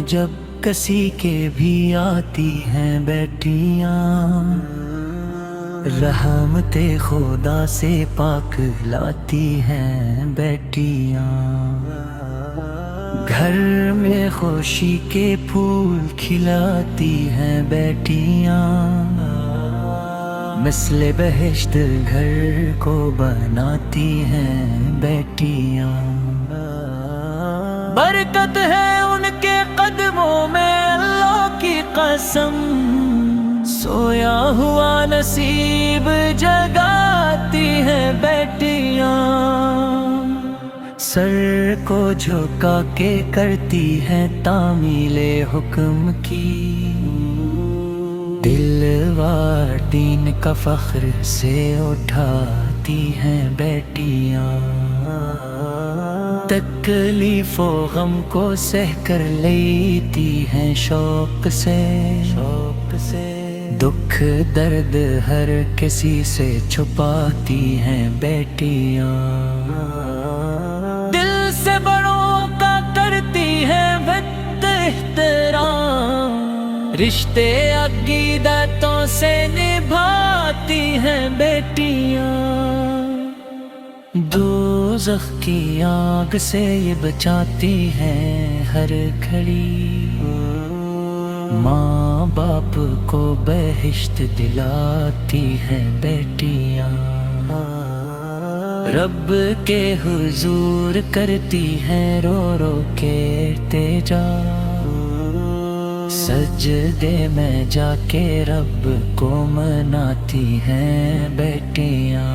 جب کسی کے بھی آتی ہیں بیٹیاں، رحمت خدا سے پاک لاتی ہیں بیٹیاں، گھر میں خوشی کے پھول کھلاتی ہیں بیٹیاں، مثل بہشت گھر کو بناتی ہیں بیٹیاں، برکت ہے ان کے قدموں میں اللہ کی قسم، سویا ہوا نصیب جگاتی ہیں بیٹیاں، سر کو جھکا کے کرتی ہیں تعمیل حکم کی، دلوار دین کا فخر سے اٹھاتی ہیں بیٹیاں، تکلیف و غم کو سہ کر لیتی ہیں شوق سے، دکھ درد ہر کسی سے چھپاتی ہیں بیٹیاں، دل سے بڑوں کا کرتی ہیں وقت احترام، رشتے عقیدتوں سے نبھاتی ہیں بیٹیاں، دوزخ کی آگ سے یہ بچاتی ہیں ہر گھڑی، ماں باپ کو بہشت دلاتی ہیں بیٹیاں، رب کے حضور کرتی ہیں رو رو کے التجا، سجدے میں جا کے رب کو مناتی ہیں بیٹیاں،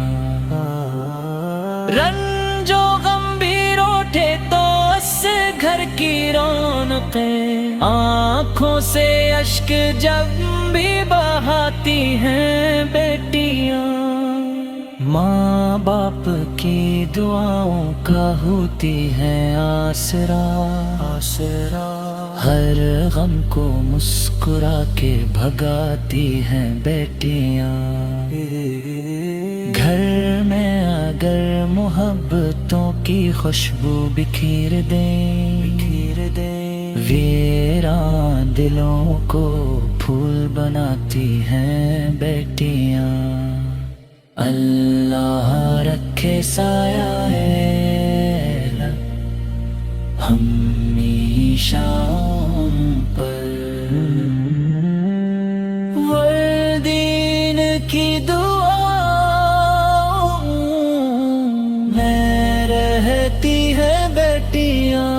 رنج و غم بھی روٹھے تو اس سے گھر کی رونقیں، آنکھوں سے اشک جب بھی بہاتی ہیں بیٹیاں، ماں باپ کی دعاؤں کا ہوتی ہیں آسرا، ہر غم کو مسکرا کے بھگاتی ہیں بیٹیاں، گھر میں اگر محبتوں کی خوشبو بکھیر دیں، ویران دلوں کو پھول بناتی ہیں بیٹیاں، اللہ رکھے سایہ ہے ہمیشہ پر، والدین کی دعا میں رہتی ہے بیٹیاں،